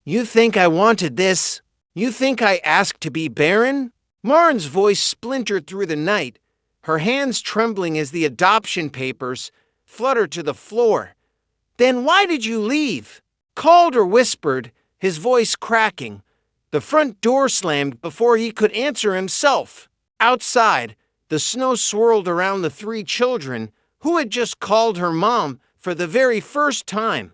You think I wanted this? You think I asked to be barren? Maren's voice splintered through the night, her hands trembling as the adoption papers fluttered to the floor. Then why did you leave? Calder whispered, his voice cracking. The front door slammed before he could answer himself. Outside, the snow swirled around the three children who had just called her mom for the very first time.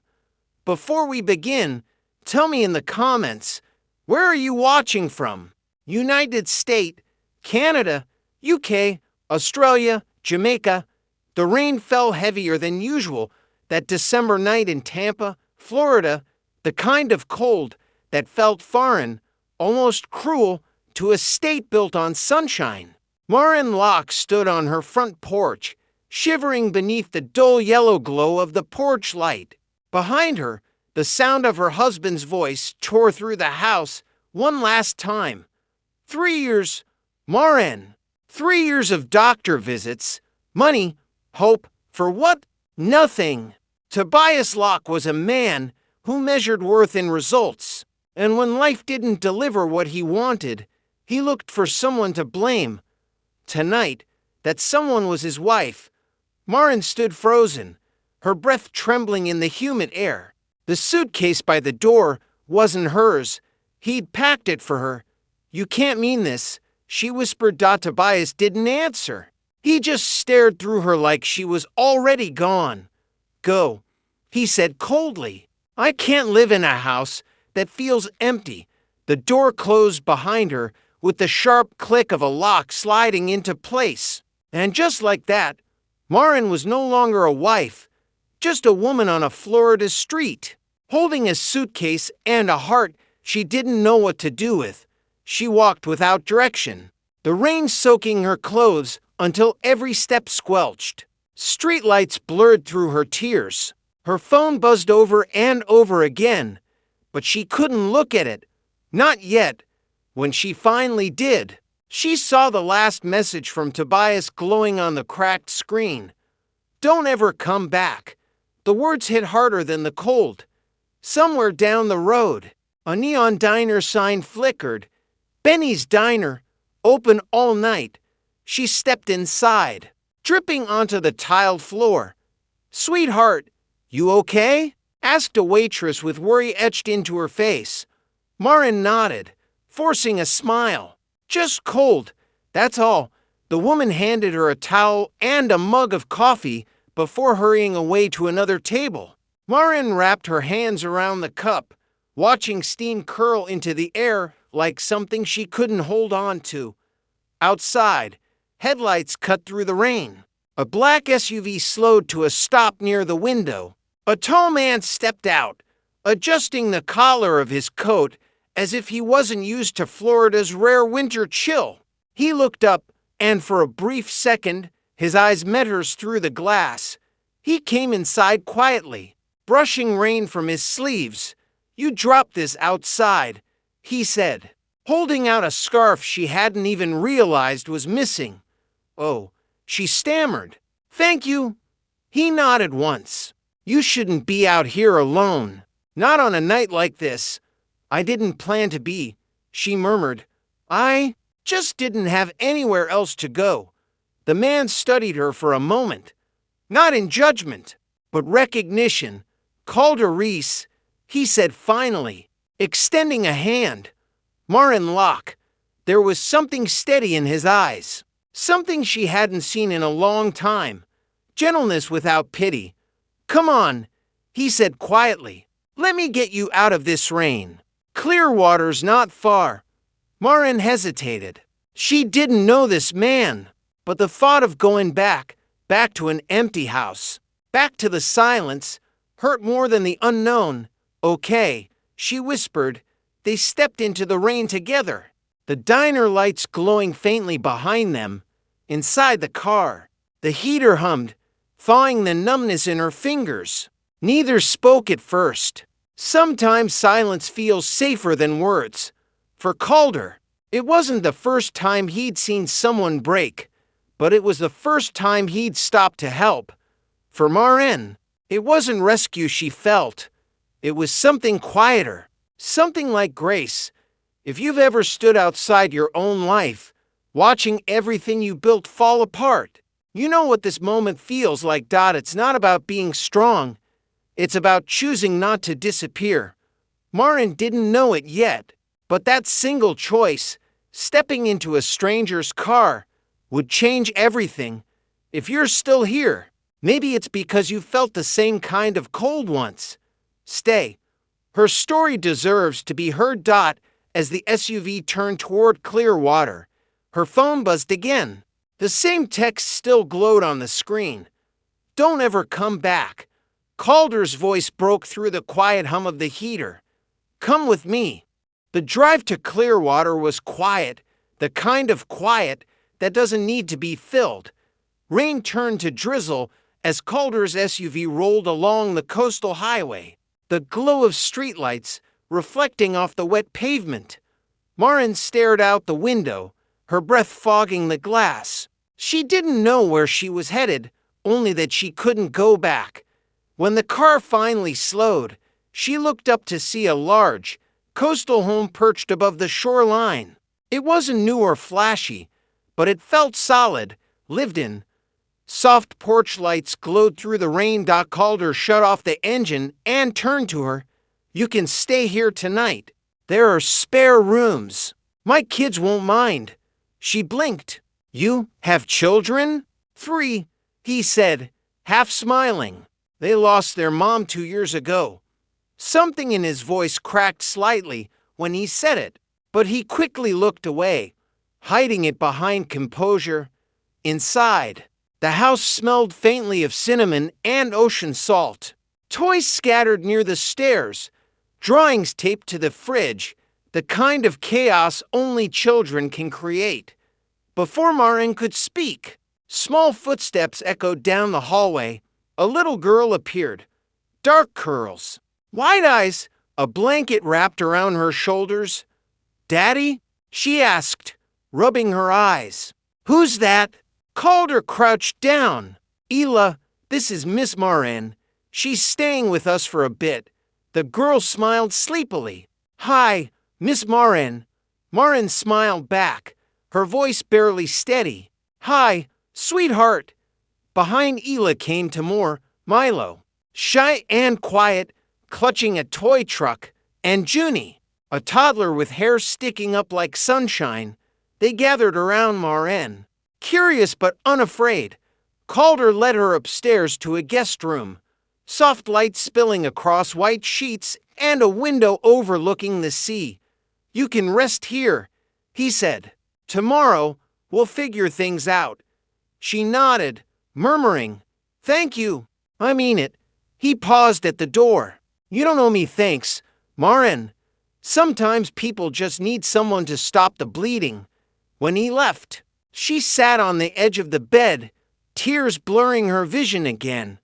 Before we begin, tell me in the comments, where are you watching from? United States, Canada, UK, Australia, Jamaica. The rain fell heavier than usual that December night in Tampa, Florida, the kind of cold that felt foreign, almost cruel, to a state built on sunshine. Maren Hale stood on her front porch, shivering beneath the dull yellow glow of the porch light. Behind her, the sound of her husband's voice tore through the house one last time. 3 years, Maren. 3 years of doctor visits, money, hope, for what? Nothing. Tobias Locke was a man who measured worth in results, and when life didn't deliver what he wanted, he looked for someone to blame. Tonight, that someone was his wife. Maren stood frozen, her breath trembling in the humid air. The suitcase by the door wasn't hers. He'd packed it for her. You can't mean this, she whispered. Tobias didn't answer. He just stared through her like she was already gone. Go, he said coldly. I can't live in a house that feels empty. The door closed behind her with the sharp click of a lock sliding into place. And just like that, Maren was no longer a wife, just a woman on a Florida street, holding a suitcase and a heart she didn't know what to do with. She walked without direction, the rain soaking her clothes until every step squelched. Streetlights blurred through her tears. Her phone buzzed over and over again, but she couldn't look at it. Not yet. When she finally did, she saw the last message from Tobias glowing on the cracked screen. Don't ever come back. The words hit harder than the cold. Somewhere down the road, a neon diner sign flickered. Benny's Diner, open all night. She stepped inside, dripping onto the tiled floor. Sweetheart, you okay? Asked a waitress with worry etched into her face. Maren nodded, forcing a smile. Just cold, that's all. The woman handed her a towel and a mug of coffee before hurrying away to another table. Maren wrapped her hands around the cup, watching steam curl into the air like something she couldn't hold on to. Outside, headlights cut through the rain. A black SUV slowed to a stop near the window. A tall man stepped out, adjusting the collar of his coat as if he wasn't used to Florida's rare winter chill. He looked up, and for a brief second, his eyes met hers through the glass. He came inside quietly, brushing rain from his sleeves. You dropped this outside, he said, holding out a scarf she hadn't even realized was missing. Oh, she stammered. Thank you. He nodded once. You shouldn't be out here alone. Not on a night like this. I didn't plan to be, she murmured. I just didn't have anywhere else to go. The man studied her for a moment. Not in judgment, but recognition. Calder, Reese, he said finally, extending a hand. Maren Hale. There was something steady in his eyes, something she hadn't seen in a long time. Gentleness without pity. Come on, he said quietly. Let me get you out of this rain. Clearwater's not far. Maren hesitated. She didn't know this man, but the thought of going back to an empty house, back to the silence, hurt more than the unknown. Okay, she whispered. They stepped into the rain together, the diner lights glowing faintly behind them. Inside the car, the heater hummed, thawing the numbness in her fingers. Neither spoke at first. Sometimes silence feels safer than words. For Calder, it wasn't the first time he'd seen someone break, but it was the first time he'd stopped to help. For Maren, it wasn't rescue she felt. It was something quieter, Something like grace. If you've ever stood outside your own life, watching everything you built fall apart, you know what this moment feels like. It's not about being strong, it's about choosing not to disappear. Maren didn't know it yet, but that single choice, stepping into a stranger's car, would change everything. If you're still here, maybe it's because you felt the same kind of cold once. Stay. Her story deserves to be heard. As the SUV turned toward Clearwater, her phone buzzed again. The same text still glowed on the screen. Don't ever come back. Calder's voice broke through the quiet hum of the heater. Come with me. The drive to Clearwater was quiet, the kind of quiet that doesn't need to be filled. Rain turned to drizzle as Calder's SUV rolled along the coastal highway, the glow of streetlights reflecting off the wet pavement. Maren stared out the window, her breath fogging the glass. She didn't know where she was headed, only that she couldn't go back. When the car finally slowed, she looked up to see a large, coastal home perched above the shoreline. It wasn't new or flashy, but it felt solid, lived in. Soft porch lights glowed through the rain. Calder shut off the engine and turned to her. You can stay here tonight. There are spare rooms. My kids won't mind. She blinked. You have children? 3, he said, half smiling. They lost their mom 2 years ago. Something in his voice cracked slightly when he said it, but he quickly looked away, hiding it behind composure. Inside, the house smelled faintly of cinnamon and ocean salt. Toys scattered near the stairs, drawings taped to the fridge, the kind of chaos only children can create. Before Maren could speak, small footsteps echoed down the hallway. A little girl appeared, dark curls, wide eyes, a blanket wrapped around her shoulders. Daddy? She asked, rubbing her eyes. Who's that? Calder crouched down. Ela, this is Miss Maren. She's staying with us for a bit. The girl smiled sleepily. Hi, Miss Maren. Maren smiled back, her voice barely steady. Hi, sweetheart. Behind Ela came Timur, Milo, shy and quiet, clutching a toy truck, and Junie, a toddler with hair sticking up like sunshine. They gathered around Maren, curious but unafraid. Calder led her upstairs to a guest room, soft light spilling across white sheets and a window overlooking the sea. You can rest here, he said. Tomorrow, we'll figure things out. She nodded, murmuring, Thank you. I mean it. He paused at the door. You don't owe me thanks, Maren. Sometimes people just need someone to stop the bleeding. When he left, she sat on the edge of the bed, tears blurring her vision again.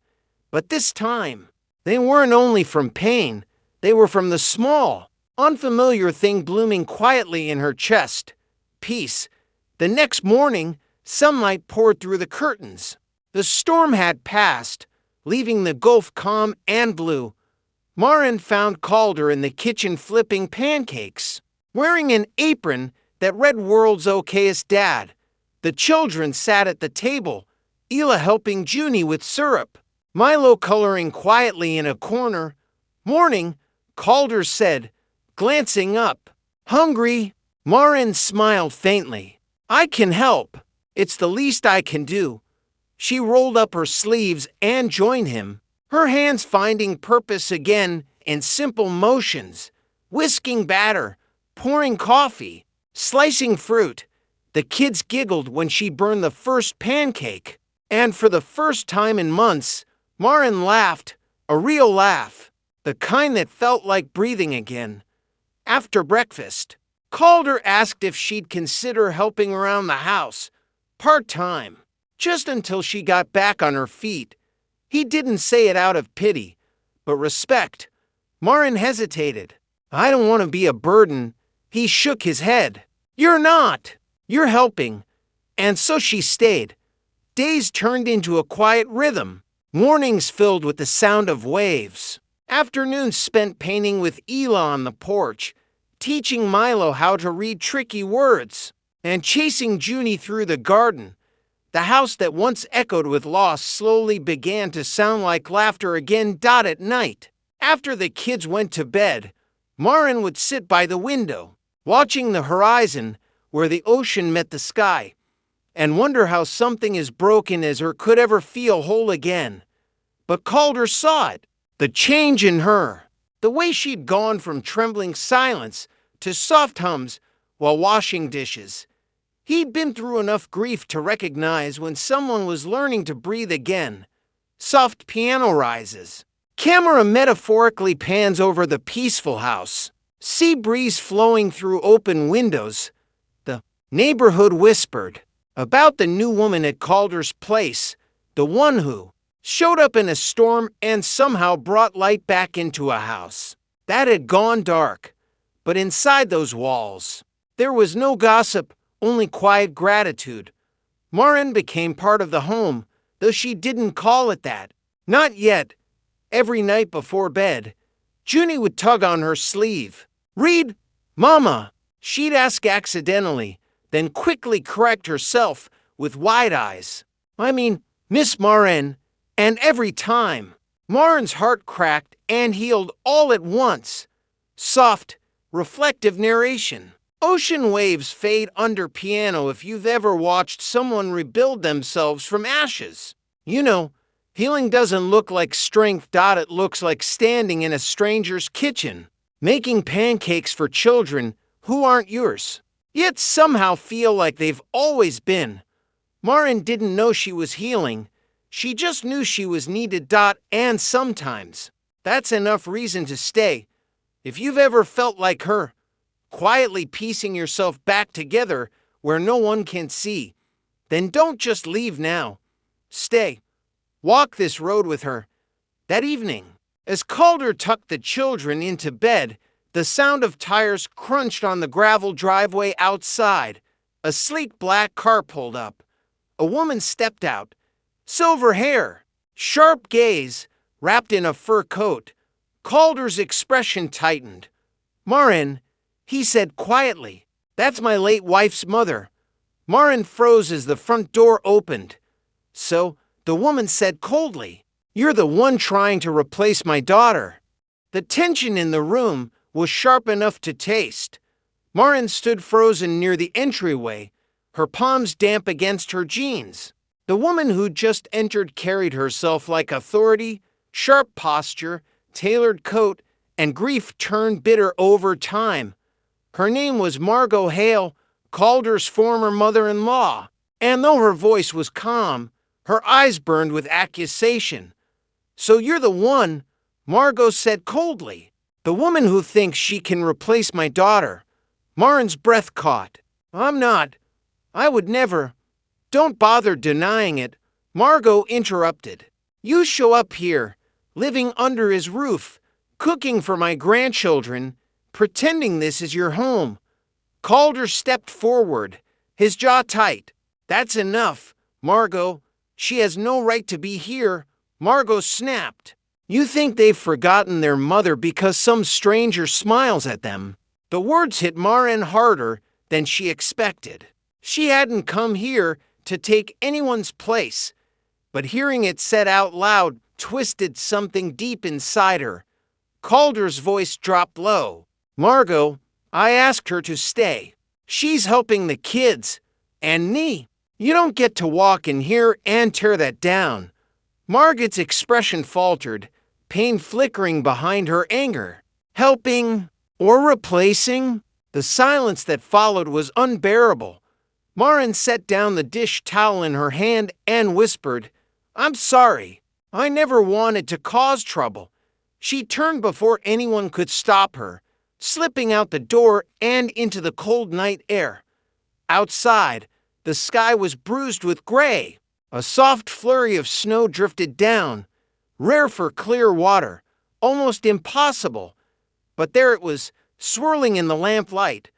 But this time, they weren't only from pain, they were from the small, unfamiliar thing blooming quietly in her chest. Peace. The next morning, sunlight poured through the curtains. The storm had passed, leaving the Gulf calm and blue. Maren found Calder in the kitchen flipping pancakes, wearing an apron that read World's Okayest Dad. The children sat at the table, Ela helping Junie with syrup, Milo coloring quietly in a corner. Morning, Calder said, glancing up. Hungry? Maren smiled faintly. I can help. It's the least I can do. She rolled up her sleeves and joined him, her hands finding purpose again in simple motions, whisking batter, pouring coffee, slicing fruit. The kids giggled when she burned the first pancake, and for the first time in months, Maren laughed, a real laugh, the kind that felt like breathing again. After breakfast, Calder asked if she'd consider helping around the house, part-time, just until she got back on her feet. He didn't say it out of pity, but respect. Maren hesitated. I don't want to be a burden. He shook his head. You're not. You're helping. And so she stayed. Days turned into a quiet rhythm, mornings filled with the sound of waves, Afternoons spent painting with Ela on the porch, teaching Milo how to read tricky words, and chasing Junie through the garden. The house that once echoed with loss slowly began to sound like laughter again. At night, after the kids went to bed, Maren would sit by the window, watching the horizon where the ocean met the sky, and wonder how something as broken as her could ever feel whole again. But Calder saw it, the change in her, the way she'd gone from trembling silence to soft hums while washing dishes. He'd been through enough grief to recognize when someone was learning to breathe again. Soft piano rises. Camera metaphorically pans over the peaceful house. Sea breeze flowing through open windows. The neighborhood whispered about the new woman at Calder's place, the one who showed up in a storm and somehow brought light back into a house that had gone dark. But inside those walls, there was no gossip, only quiet gratitude. Maren became part of the home, though she didn't call it that. Not yet. Every night before bed, Junie would tug on her sleeve. "Read, Mama," she'd ask accidentally, then quickly correct herself with wide eyes. "I mean, Miss Maren," and every time, Maren's heart cracked and healed all at once. Soft, reflective narration. Ocean waves fade under piano if you've ever watched someone rebuild themselves from ashes. You know, healing doesn't look like strength. It looks like standing in a stranger's kitchen, making pancakes for children who aren't yours, yet somehow feel like they've always been. Maren didn't know she was healing. She just knew she was needed. And sometimes, that's enough reason to stay. If you've ever felt like her, quietly piecing yourself back together where no one can see, then don't just leave now. Stay. Walk this road with her. That evening, as Calder tucked the children into bed, the sound of tires crunched on the gravel driveway outside. A sleek black car pulled up. A woman stepped out. Silver hair, sharp gaze, wrapped in a fur coat. Calder's expression tightened. "Maren," he said quietly, "that's my late wife's mother." Maren froze as the front door opened. "So," the woman said coldly, "you're the one trying to replace my daughter." The tension in the room was sharp enough to taste. Maren stood frozen near the entryway, her palms damp against her jeans. The woman who'd just entered carried herself like authority, sharp posture, tailored coat, and grief turned bitter over time. Her name was Maren Hale, Calder's former mother-in-law, and though her voice was calm, her eyes burned with accusation. "So you're the one," Margot said coldly, "the woman who thinks she can replace my daughter." Maren's breath caught. "I'm not. I would never." "Don't bother denying it," Margot interrupted. "You show up here, living under his roof, cooking for my grandchildren, pretending this is your home." Calder stepped forward, his jaw tight. "That's enough, Margot. She has no right to be here." Margot snapped. "You think they've forgotten their mother because some stranger smiles at them?" The words hit Maren harder than she expected. She hadn't come here to take anyone's place, but hearing it said out loud twisted something deep inside her. Calder's voice dropped low. "Margot, I asked her to stay. She's helping the kids. And me. You don't get to walk in here and tear that down." Margot's expression faltered, pain flickering behind her anger. "Helping or replacing?" The silence that followed was unbearable. Maren set down the dish towel in her hand and whispered, "I'm sorry. I never wanted to cause trouble." She turned before anyone could stop her, slipping out the door and into the cold night air. Outside, the sky was bruised with gray. A soft flurry of snow drifted down, rare for Clearwater, almost impossible. But there it was, swirling in the lamplight.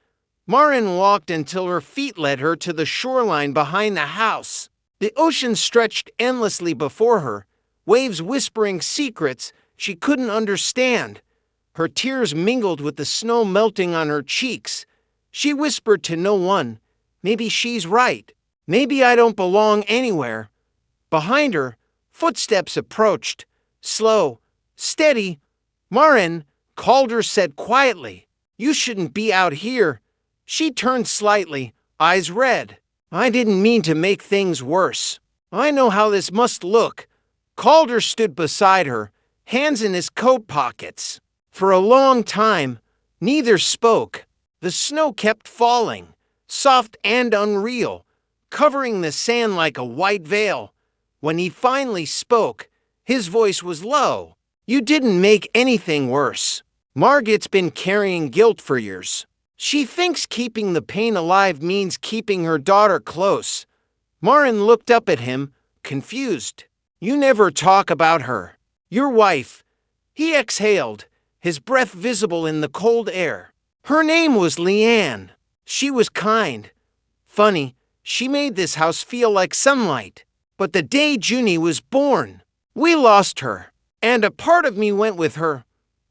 Maren walked until her feet led her to the shoreline behind the house. The ocean stretched endlessly before her, waves whispering secrets She couldn't understand. Her tears mingled with the snow melting on her cheeks. She whispered to no one, "Maybe she's right. Maybe I don't belong anywhere." Behind her, footsteps approached. Slow, steady. "Maren," Calder said quietly, "you shouldn't be out here." She turned slightly, eyes red. "I didn't mean to make things worse. I know how this must look." Calder stood beside her, hands in his coat pockets. For a long time, neither spoke. The snow kept falling, soft and unreal, covering the sand like a white veil. When he finally spoke, his voice was low. "You didn't make anything worse. Margit's been carrying guilt for years. She thinks keeping the pain alive means keeping her daughter close." Maren looked up at him, confused. "You never talk about her. Your wife." He exhaled, his breath visible in the cold air. "Her name was Leanne. She was kind. Funny, she made this house feel like sunlight. But the day Junie was born, we lost her, and a part of me went with her."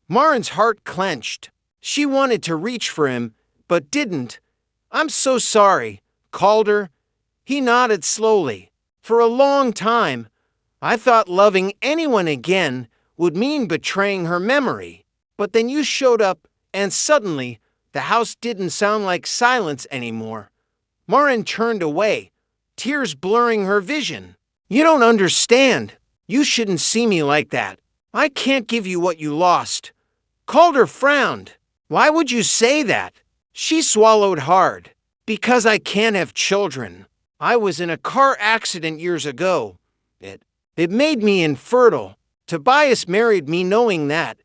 Maren's heart clenched. She wanted to reach for him, but didn't. "I'm so sorry, Calder." He nodded slowly. "For a long time, I thought loving anyone again would mean betraying her memory. But then you showed up, and suddenly, the house didn't sound like silence anymore." Maren turned away, tears blurring her vision. "You don't understand. You shouldn't see me like that. I can't give you what you lost." Calder frowned. "Why would you say that?" She swallowed hard. "Because I can't have children. I was in a car accident years ago. It made me infertile. Tobias married me knowing that.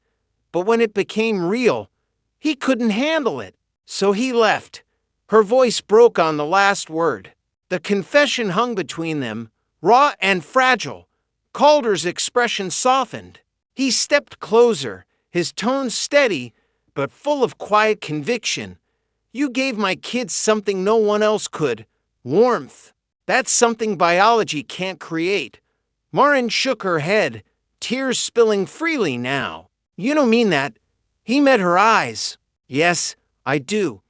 But when it became real, he couldn't handle it. So he left." Her voice broke on the last word. The confession hung between them, raw and fragile. Calder's expression softened. He stepped closer, his tone steady, but full of quiet conviction. "You gave my kids something no one else could. Warmth. That's something biology can't create." Maren shook her head, tears spilling freely now. "You don't mean that." He met her eyes. "Yes, I do."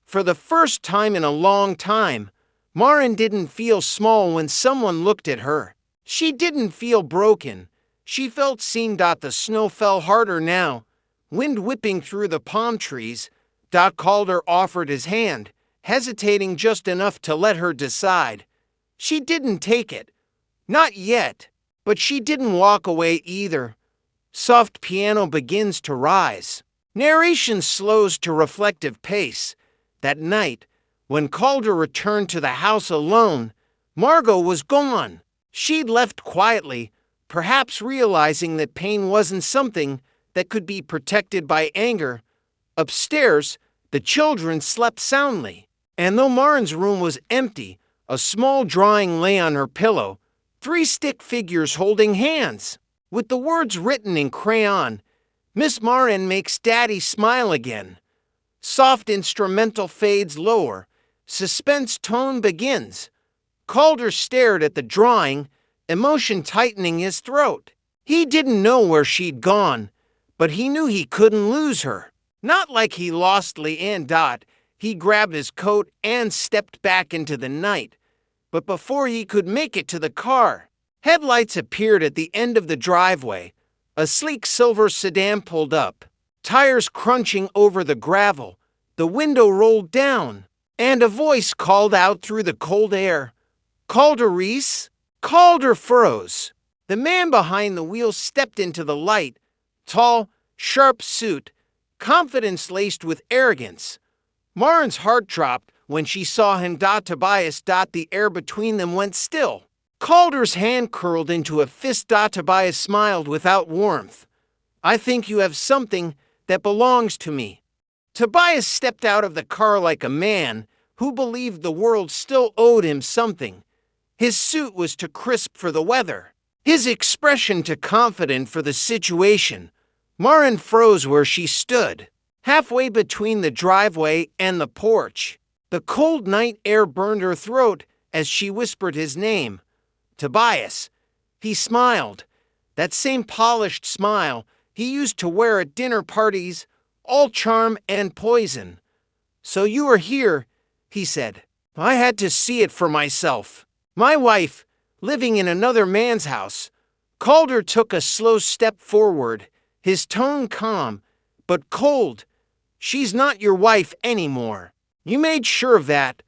For the first time in a long time, Maren didn't feel small when someone looked at her. She didn't feel broken. She felt seen. The snow fell harder now, wind whipping through the palm trees. Calder offered his hand, hesitating just enough to let her decide. She didn't take it. Not yet. But she didn't walk away either. Soft piano begins to rise. Narration slows to reflective pace. That night, when Calder returned to the house alone, Margot was gone. She'd left quietly, perhaps realizing that pain wasn't something that could be protected by anger. Upstairs, the children slept soundly, and though Maren's room was empty, a small drawing lay on her pillow, 3 stick figures holding hands. With the words written in crayon, "Miss Maren makes Daddy smile again." Soft instrumental fades lower. Suspense tone begins. Calder stared at the drawing, emotion tightening his throat. He didn't know where she'd gone, but he knew he couldn't lose her. Not like he lost Leanne. He grabbed his coat and stepped back into the night. But before he could make it to the car, headlights appeared at the end of the driveway. A sleek silver sedan pulled up, tires crunching over the gravel. The window rolled down, and a voice called out through the cold air. "Calder, Reese?" Calder froze. The man behind the wheel stepped into the light, tall, sharp suit, confidence laced with arrogance. Maren's heart dropped when she saw him. Tobias. The air between them went still. Calder's hand curled into a fist. Tobias smiled without warmth. "I think you have something that belongs to me." Tobias stepped out of the car like a man who believed the world still owed him something. His suit was too crisp for the weather, his expression too confident for the situation. Maren froze where she stood, halfway between the driveway and the porch. The cold night air burned her throat as she whispered his name. "Tobias." He smiled, that same polished smile he used to wear at dinner parties, all charm and poison. "So you are here," he said. "I had to see it for myself. My wife, living in another man's house." Calder took a slow step forward, his tone calm, but cold. "She's not your wife anymore. You made sure of that."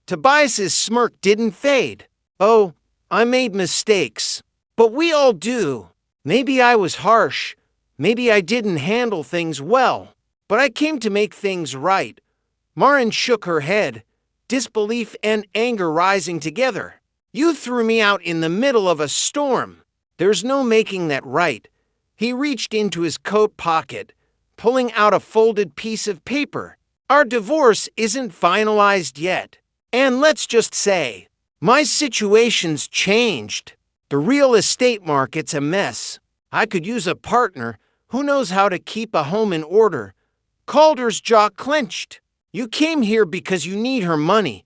Tobias's smirk didn't fade. "Oh, I made mistakes. But we all do. Maybe I was harsh. Maybe I didn't handle things well. But I came to make things right." Maren shook her head, disbelief and anger rising together. "You threw me out in the middle of a storm. There's no making that right." He reached into his coat pocket, pulling out a folded piece of paper. "Our divorce isn't finalized yet. And let's just say, my situation's changed. The real estate market's a mess. I could use a partner who knows how to keep a home in order." Calder's jaw clenched. "You came here because you need her money."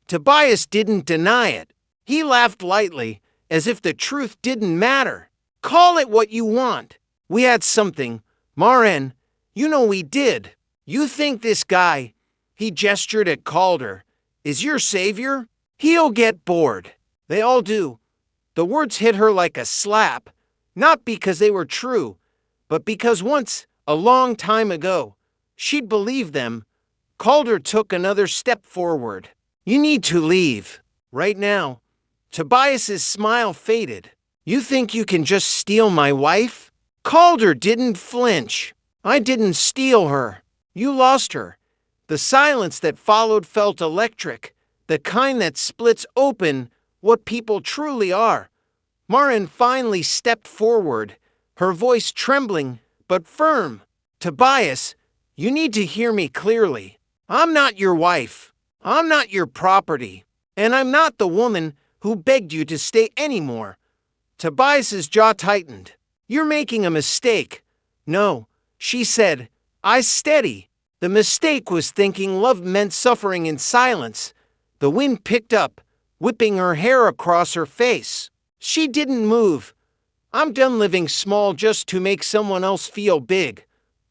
Tobias didn't deny it. He laughed lightly, as if the truth didn't matter. "Call it what you want. We had something. Maren, you know we did. You think this guy," he gestured at Calder, "is your savior? He'll get bored." "They all do." The words hit her like a slap, not because they were true, but because once, a long time ago, she'd believed them. Calder took another step forward. "You need to leave. Right now." Tobias's smile faded. "You think you can just steal my wife?" Calder didn't flinch. "I didn't steal her. You lost her." The silence that followed felt electric, the kind that splits open what people truly are. Maren finally stepped forward, her voice trembling but firm. "Tobias, you need to hear me clearly. I'm not your wife. I'm not your property. And I'm not the woman who begged you to stay anymore." Tobias's jaw tightened. "You're making a mistake." "No," she said, eyes steady. "The mistake was thinking love meant suffering in silence." The wind picked up, whipping her hair across her face. She didn't move. "I'm done living small just to make someone else feel big."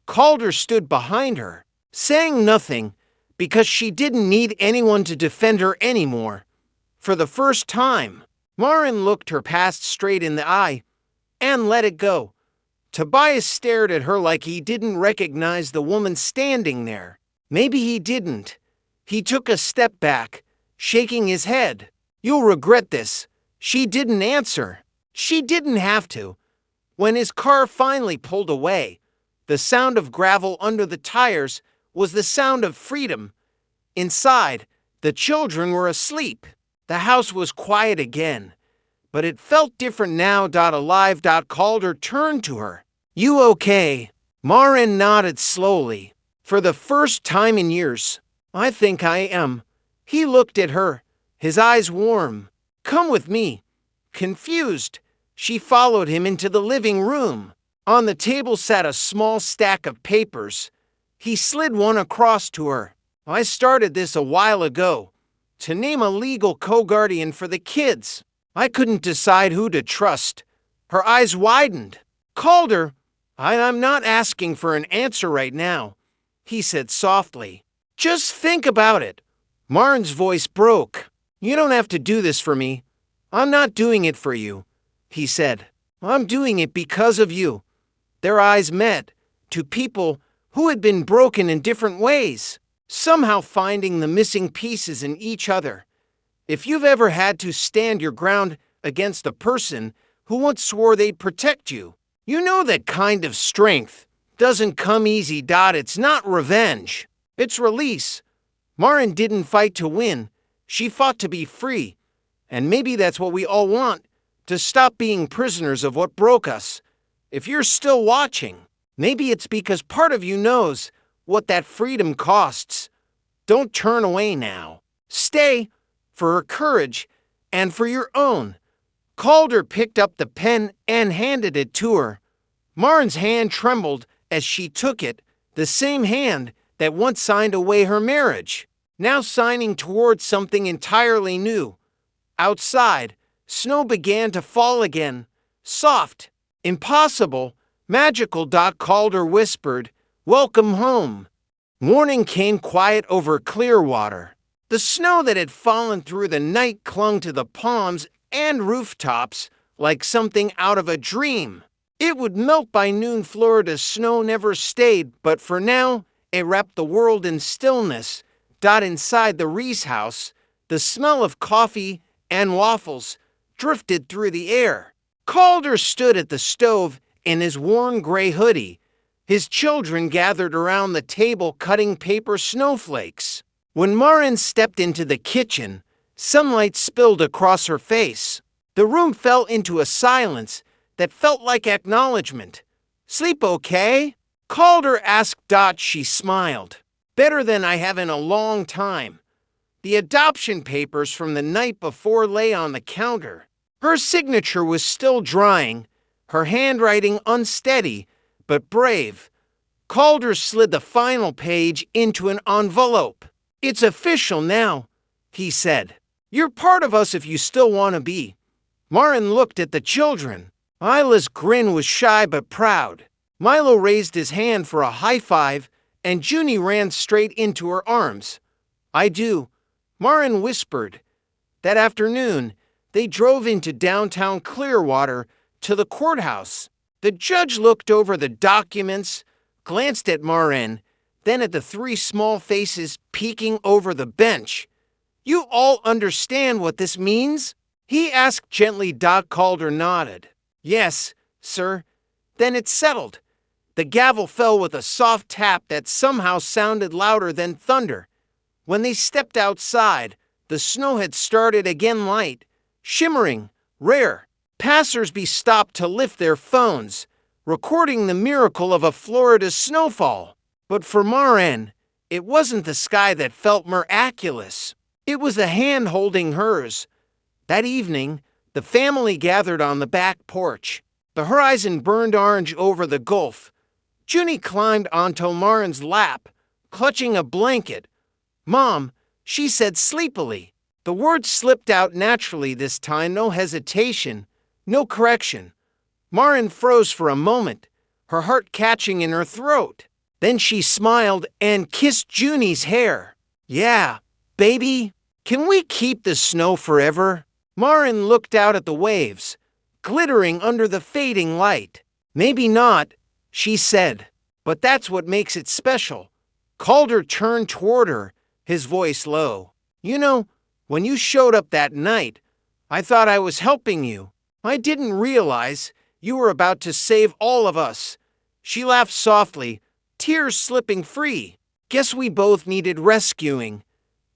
Calder stood behind her, saying nothing, because she didn't need anyone to defend her anymore. For the first time, Maren looked her past straight in the eye and let it go. Tobias stared at her like he didn't recognize the woman standing there. Maybe he didn't. He took a step back, shaking his head. "You'll regret this." She didn't answer. She didn't have to. When his car finally pulled away, the sound of gravel under the tires was the sound of freedom. Inside, the children were asleep. The house was quiet again. But it felt different now. Alive. Calder turned to her. "You okay?" Maren nodded slowly. "For the first time in years, I think I am." He looked at her, his eyes warm. "Come with me." Confused, she followed him into the living room. On the table sat a small stack of papers. He slid one across to her. "I started this a while ago, to name a legal co-guardian for the kids. I couldn't decide who to trust." Her eyes widened. "Calder, I'm not asking for an answer right now," he said softly. "Just think about it." Maren's voice broke. "You don't have to do this for me. I'm not doing it for you," he said. "I'm doing it because of you." Their eyes met, two people who had been broken in different ways, somehow finding the missing pieces in each other. If you've ever had to stand your ground against a person who once swore they'd protect you, you know that kind of strength doesn't come easy. It's not revenge. It's release. Maren didn't fight to win. She fought to be free. And maybe that's what we all want, to stop being prisoners of what broke us. If you're still watching, maybe it's because part of you knows what that freedom costs. Don't turn away now. Stay, for her courage and for your own. Calder picked up the pen and handed it to her. Maren's hand trembled as she took it, the same hand that once signed away her marriage, now signing towards something entirely new. Outside, snow began to fall again, soft, impossible, Magical. Calder whispered, "Welcome home." Morning came quiet over Clearwater. The snow that had fallen through the night clung to the palms and rooftops like something out of a dream. It would melt by noon. Florida's snow never stayed, but for now, it wrapped the world in stillness. Inside the Reese house, the smell of coffee and waffles drifted through the air. Calder stood at the stove in his worn gray hoodie. His children gathered around the table cutting paper snowflakes. When Maren stepped into the kitchen, sunlight spilled across her face. The room fell into a silence that felt like acknowledgement. "Sleep okay?" Calder asked. She smiled. "Better than I have in a long time." The adoption papers from the night before lay on the counter. Her signature was still drying, her handwriting unsteady but brave. Calder slid the final page into an envelope. "It's official now," he said. "You're part of us if you still want to be." Maren looked at the children. Isla's grin was shy but proud. Milo raised his hand for a high five, and Junie ran straight into her arms. "I do," Maren whispered. That afternoon, they drove into downtown Clearwater to the courthouse. The judge looked over the documents, glanced at Maren, then at the three small faces peeking over the bench. "You all understand what this means?" he asked gently. Calder nodded. "Yes, sir." "Then it's settled." The gavel fell with a soft tap that somehow sounded louder than thunder. When they stepped outside, the snow had started again, light, shimmering, rare. Passersby stopped to lift their phones, recording the miracle of a Florida snowfall. But for Maren, it wasn't the sky that felt miraculous. It was the hand holding hers. That evening, the family gathered on the back porch. The horizon burned orange over the Gulf. Junie climbed onto Maren's lap, clutching a blanket. "Mom," she said sleepily. The words slipped out naturally this time, no hesitation, no correction. Maren froze for a moment, her heart catching in her throat. Then she smiled and kissed Junie's hair. "Yeah, baby, can we keep the snow forever?" Maren looked out at the waves, glittering under the fading light. "Maybe not," she said, "but that's what makes it special." Calder turned toward her, his voice low. "You know, when you showed up that night, I thought I was helping you. I didn't realize you were about to save all of us." She laughed softly, tears slipping free. "Guess we both needed rescuing."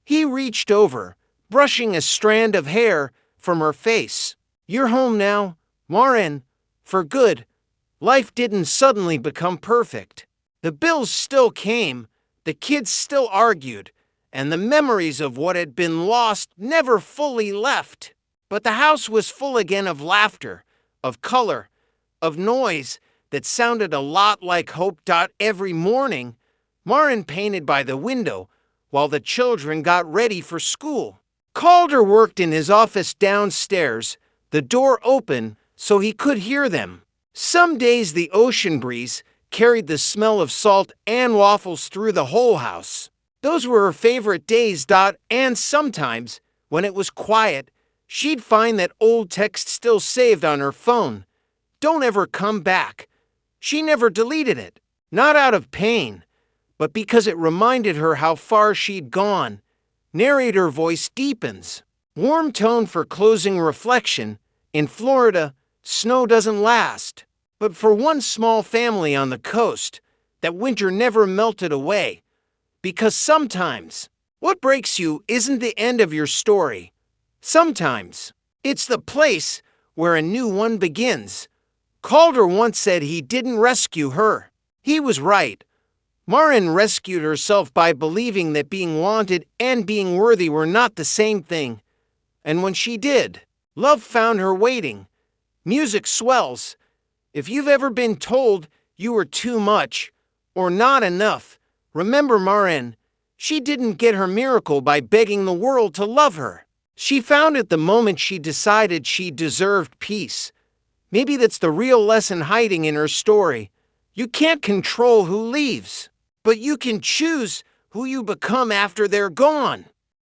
He reached over, brushing a strand of hair from her face. "You're home now, Maren, for good." Life didn't suddenly become perfect. The bills still came, the kids still argued, and the memories of what had been lost never fully left. But the house was full again of laughter, of color, of noise that sounded a lot like hope. Every morning, Maren painted by the window while the children got ready for school. Calder worked in his office downstairs, the door open so he could hear them. Some days the ocean breeze carried the smell of salt and waffles through the whole house. Those were her favorite days. And sometimes, when it was quiet, she'd find that old text still saved on her phone. "Don't ever come back." She never deleted it, not out of pain, but because it reminded her how far she'd gone. Narrator voice deepens. Warm tone for closing reflection. In Florida, snow doesn't last. But for one small family on the coast, that winter never melted away. Because sometimes, what breaks you isn't the end of your story. Sometimes, it's the place where a new one begins. Calder once said he didn't rescue her. He was right. Maren rescued herself by believing that being wanted and being worthy were not the same thing. And when she did, love found her waiting. Music swells. If you've ever been told you were too much or not enough, remember Maren. She didn't get her miracle by begging the world to love her. She found it the moment she decided she deserved peace. Maybe that's the real lesson hiding in her story. You can't control who leaves, but you can choose who you become after they're gone.